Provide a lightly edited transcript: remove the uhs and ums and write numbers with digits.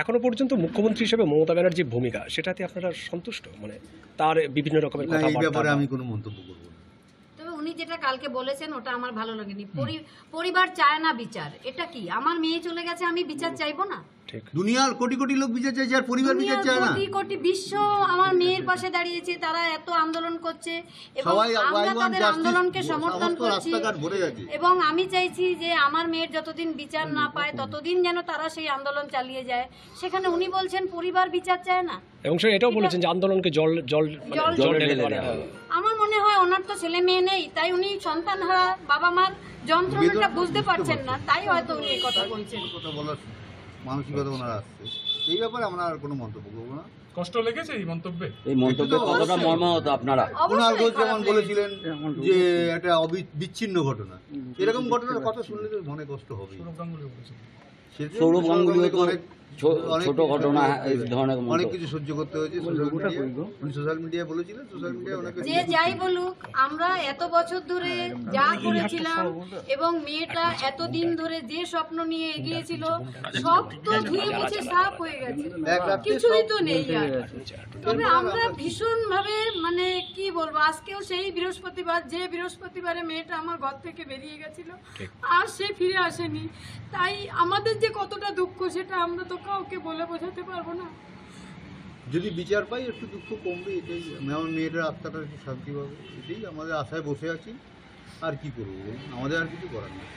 এখনো পর্যন্ত মুখ্যমন্ত্রী হিসেবে মমতা ব্যানার্জির ভূমিকা সেটাতে আপনারা সন্তুষ্ট, মানে তার বিভিন্ন রকমের না, এই ব্যাপারে কথাবার্তা? আমি কোনো মন্তব্য করব না। তবে উনি যেটা কালকে বলেছেন ওটা আমার ভালো লাগেনি। পরিবার চায় না বিচার, এটা কি? আমার মেয়ে চলে গেছে, আমি বিচার চাইবো না? ঠিক। দুনিয়ার কোটি কোটি লোক বিচার চাইছে, আর পরিবার বিচার চায় না। কোটি কোটি বিশ্ব আমার মেয়ের পাশে দাঁড়িয়েছে, তারা এত আন্দোলন করছে এবং সবাই আমরা I want তাদের justice, আন্দোলনকে সমর্থন সমস্ত করছি। রাস্তাঘাট ভরে গেছে। এবং আমি চাইছি যে আমার মেয়ের যতদিন বিচার না পায় ততদিন যেন তারা সেই আন্দোলন চালিয়ে যায়। সেখানে উনি বলছেন পরিবার বিচার চায় না, এবং সে এটাও বলেছেন যে আন্দোলনকে জল জল মানে জল জল ঢেলে ঢেলে দেওয়া। আমার মনে হয় ওনার তো ছেলে মেয়ে নেই, তাই উনি সন্তান হারা বাবা মার যন্ত্রণাটা বুঝতে পারছেন না, তাই হয়তো উনি এই কথা বলছেন। কথা বলার মানসিকতা ওনার আসছে, এই ব্যাপারে আমরা আর কোনো মন্তব্য করবো না। কষ্ট লেগেছে এই মন্তব্যে? এই মন্তব্যে কতটা মর্মাহত আপনারা? ওনার অবশ্যই খারাপ যেমন লেগেছে। বলেছিলেন যে একটা বিচ্ছিন্ন ঘটনা, এরকম ঘটনার কথা শুনলে তো মনে কষ্ট হবে। সৌরভ গাঙ্গুলি বলেছেন। সৌরভ গাঙ্গুলিও তো ছোট ঘটনা এই ধরনের অনেক কিছু সহ্য করতে হয়েছে। সোশ্যাল মিডিয়ায় বলেছিলেন, সোশ্যাল মিডিয়ায় অনেক যে যাই বলুক, আমরা এত বছর ধরে যা করেছিলাম এবং মেয়েটা এতদিন ধরে যে স্বপ্ন নিয়ে এগিয়েছিল সব তো ধুয়ে মুছে সাফ হয়ে গেছে, কিছুই তো নেই আর। তবে আমরা ভীষণ ভাবে মানে কি বলবো, আজকেও সেই বৃহস্পতিবার, যে বৃহস্পতিবারে মেয়েটা আমার ঘর থেকে বেরিয়ে গেছিল আর সে ফিরে আসেনি, তাই আমাদের যে কতটা দুঃখ সেটা আমরা তো কাউকে বলে বোঝাতে পারবো না। যদি বিচার পাই একটু দুঃখ কমবে, এটাই। আমার মেয়েটার আত্মাটা একটু শান্তি পাবে, এটাই আমাদের আশায় বসে আছি। আর কি করবো, আমাদের আর কিছু করার নেই।